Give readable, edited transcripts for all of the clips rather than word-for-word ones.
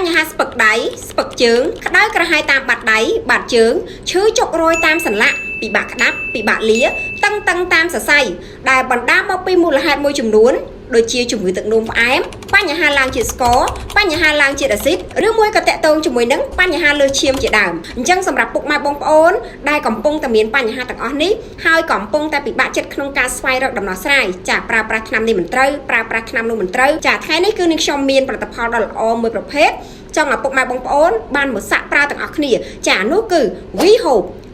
បញ្ហាស្ពឹកដៃស្ពឹកជើងក្តៅក្រហាយតាមបាត់ដៃបាត់ជើងឈឺចុករយតាមសន្លាក់ពិបាកក្តាប់ពិបាកលាតឹងតាមសរសៃដែលបណ្ដាលមកពីមូលហេតុមួយចំនួនដូចជាជំងឺទឹកនោមផ្អែមបញ្ហាឡើងជាតិស្ករបញ្ហាឡើងជាតិអាស៊ីតឬមួយក៏តាក់ទងជាមួយនឹងបញ្ហាលើសឈាមជាដើមអញ្ចឹងសម្រាប់ពុកម៉ែបងប្អូនដែលកំពុងតែមានបញ្ហាទាំងអស់នេះហើយកំពុងតែពិបាកចិត្តក្នុងការស្វែងរកដំណោះស្រាយចាប្រើប្រាស់ថ្នាំនេះមិនត្រូវប្រើប្រាស់ថ្នាំនោះមិនត្រូវចាថ្ងៃនេះគឺនាងខ្ញុំមានផលិតផលដ៏ល្អមួយប្រភេទចង់ឲ្យពុកម៉ែបងប្អូនបានមកសាកប្រើទាំងអស់គ្នាចានោះគឺ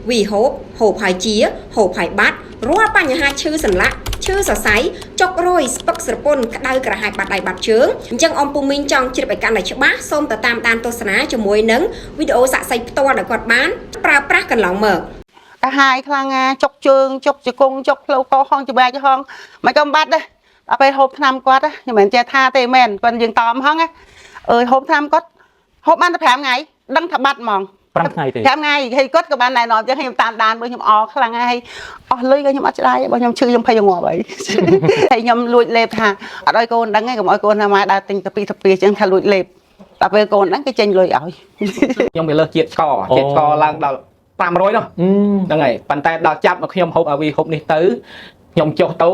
We Hope ហូបហើយជាហូបហើយបាត់រាល់បញ្ហាឈឺសន្លាក់ឈឺសរសៃចុករយស្ពឹកស្រពន់ក្តៅក្រហាយបាត់ដៃបាត់ជើងអញ្ចឹងអ៊ំពូមីងចង់ជ្រាបឲ្យកាន់តែច្បាស់សូមទៅតាមដានទស្សនាជាមួយនឹងវីដេអូសាកសីផ្ទាល់ដែលគាត់បានប្រើប្រាស់កន្លងមកកាហាយខ្លាំងណាចុកជើងចុកជង្គង់ចុកផ្លូវកហងច្បែកហងមិនក៏បាត់ដែរដល់ពេលហូបថ្នាំគាត់ខ្ញុំមិនចេះថាទេមែនប៉ុន្តែយើងតមហងហូបថ្នាំគាត់ហូបបានតែ5ថ្ងៃដឹងថាបាត់ហ្មង5ថ្ងៃទេ5ថ្ងៃហើយគាត់ក៏បានណែនាំចឹងខ្ញុំតាមដានមើលខ្ញុំអរខ្លាំងហើយអស់លុយក៏ខ្ញុំអត់ច្បាយបើខ្ញុំឈឺខ្ញុំភ័យងាប់ហើយហើយខ្ញុំលួចលេបថាអត់ឲ្យកូនដឹងទេកុំឲ្យកូនណាមកដើរទិញទៅ2ទៅ2ចឹងថាលួចលេបដល់ពេលកូនដឹងគេចេញលុយឲ្យខ្ញុំវាលើសជាតិស្ករឡើងដល់500នោះហ្នឹងហើយប៉ុន្តែដល់ចាប់មកខ្ញុំហូបអាវីហូបនេះទៅខ្ញុំចុះទៅ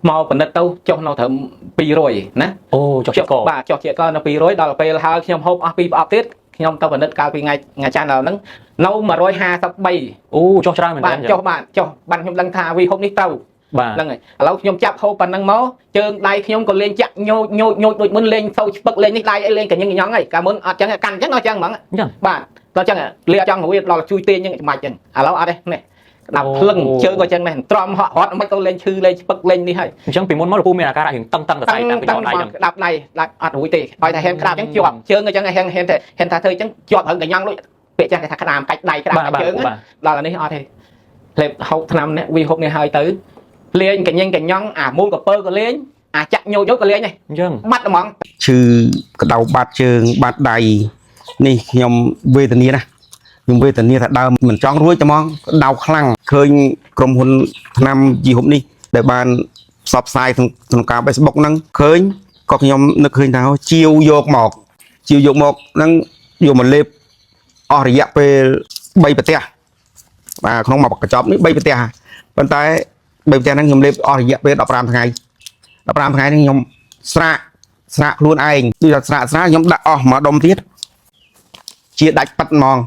មកពិនិត្យទៅចុះនៅត្រឹម200ណាអូចុះជាតិកបាទចុះជាតិកនៅ200ដល់ពេលហើយខ្ញុំហូបអស់2ប្រអប់ទៀតខ្ញុំទៅពិនិត្យកាលពីថ្ងៃច័ន្ទដល់ហ្នឹងនៅ153អូចុះច្រើនមែនទេចុះបានខ្ញុំដឹងថាវីហូបនេះទៅហ្នឹងហើយឥឡូវខ្ញុំចាប់ហូបប៉ុណ្ណឹងមកជើងដៃខ្ញុំក៏លេងចាក់ញោចដូចមុនលេងសូវឆ្ពឹកលេងនេះដៃអីលេងកញ្ញឹងញ៉ងហើយកាលមុនអត់ចឹងកាន់ចឹងអត់ចឹងហ្មងបាទដល់ចឹងលេអត់ចឹងរួចដល់ជួយទាញចឹងច្បាច់ចឹងឥឡូវអត់ទេនេះដាក់ភ្លឹងជើងក៏ចឹងដែរទ្រាំហត់មិនទៅលេងឈឺលេងឆ្ពឹកលេងនេះហើយអញ្ចឹងពីមុនមកលោកពូមានអាការៈរៀងតឹងសរសៃតាំងពីចុងដៃចឹងដាក់ដៃអត់រួចទេហើយតែហែនក្តាប់ចឹងជាប់ជើងក៏ចឹងហែនថាធ្វើចឹងជាប់រឹងកញ្ញឹងដូចពាក្យចាស់គេថាក្តាមកាច់ដៃក្តាមកាច់ជើងដល់អានេះអត់ទេលេបហូបថ្នាំនេះវីហូបនេះហើយទៅលេងកញ្ញឹងកញ្ញងអាមូលកពើក៏លេងអាចាក់ញោចក៏លេងដែរអញ្ចឹងបាត់ហ្មងឈឺក្តៅបាត់ជើងបាត់ដៃនេះខ្ញុំវេទនាណាខ្ញុំវេទនាថាដើមមិនចង់រួចតែហ្មងដៅខ្លាំងឃើញក្រុមហ៊ុនថ្នាំយីហូបនេះដែលបានផ្សព្វផ្សាយក្នុងការ Facebook ហ្នឹងឃើញក៏ខ្ញុំនឹកឃើញថាជាវយកមកហ្នឹងយកមកលេបអស់រយៈពេល3ប្រទេសបាទក្នុងមួយកញ្ចប់នេះ3ប្រទេសប៉ុន្តែ3ប្រទេសហ្នឹងខ្ញុំលេបអស់រយៈពេល15ថ្ងៃហ្នឹងខ្ញុំស្រាកខ្លួនឯងដូចថាស្រាកខ្ញុំដាក់អស់មួយដុំទៀតជាដាច់ប៉ាត់ហ្មង